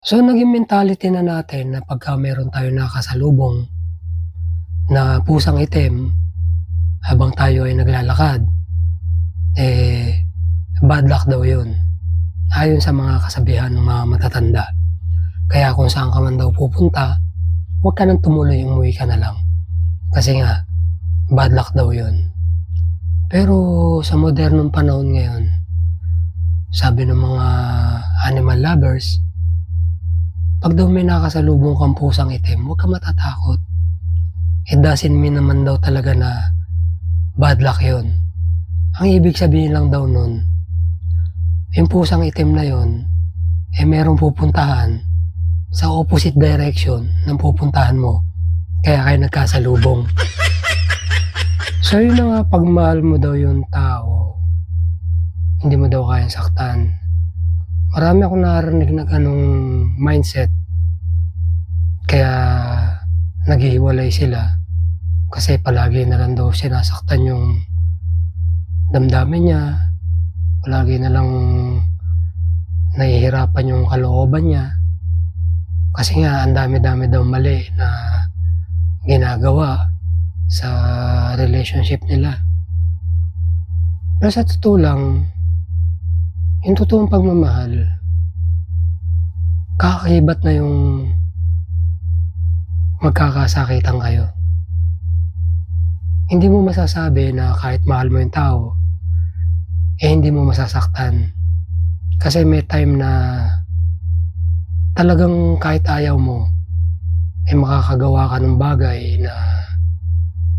So, naging mentality na natin na pagka meron tayong nakakasalubong na pusang itim habang tayo ay naglalakad, bad luck daw yun, ayon sa mga kasabihan ng mga matatanda. Kaya kung saan ka man daw pupunta, huwag ka nang tumuloy, umuwi ka na lang. Kasi nga, bad luck daw yun. Pero sa modernong panahon ngayon, sabi ng mga animal lovers, pag daw may nakasalubong kang pusang itim, huwag ka matatakot. It doesn't mean naman daw talaga na bad luck yun. Ang ibig sabihin lang daw nun, yung pusang itim na yun, merong pupuntahan sa opposite direction ng pupuntahan mo. Kaya kayo nagkasalubong. So yun na nga, pag mahal mo daw yung tao, hindi mo daw kayang saktan. Marami akong narinig na ganong mindset. Kaya naghihiwalay sila. Kasi palagi na lang daw sinasaktan yung damdamin niya. Palagi na lang nahihirapan yung kalooban niya. Kasi nga, ang dami-dami daw mali na ginagawa sa relationship nila. Pero sa totoo lang, yung totoong pagmamahal, kakakibat na yung magkakasakitan kayo. Hindi mo masasabi na kahit mahal mo yung tao, hindi mo masasaktan. Kasi may time na talagang kahit ayaw mo, makakagawa ka ng bagay na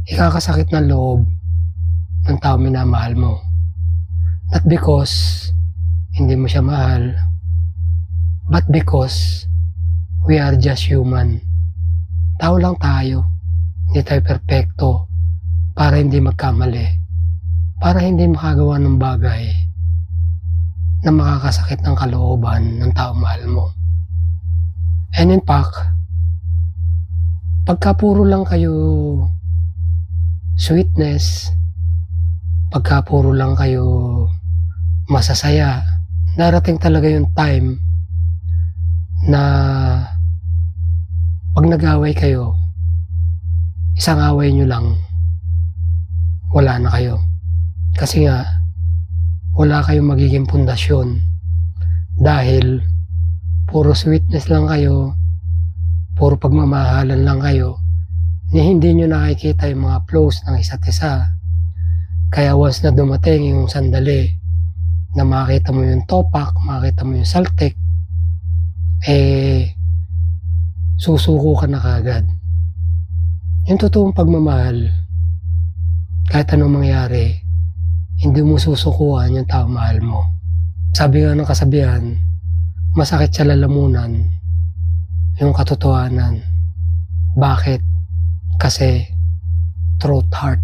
ikakasakit ng loob ng tao minamahal mo. Not because hindi mo siya mahal, but because we are just human. Tao lang tayo, hindi tayo perpekto para hindi magkamali, para hindi makagawa ng bagay na makakasakit ng kalooban ng tao mahal mo. And in fact, pagka puro lang kayo sweetness, pagka puro lang kayo masasaya, darating talaga yung time na pag nag-away kayo, isang away nyo lang, wala na kayo. Kasi nga, wala kayong magiging pundasyon dahil puro sweetness lang kayo, puro pagmamahalan lang kayo, hindi nyo nakikita yung mga flaws ng isa't isa. Kaya once na dumating yung sandali na makita mo yung topak, makita mo yung saltik, susuko ka na kagad. Yung totoong pagmamahal, kahit anong mangyari, hindi mo susukuhan yung tao mahal mo. Sabi nga ng kasabihan, masakit sa lalamunan yung katotohanan. Bakit? Kasi truth hurt.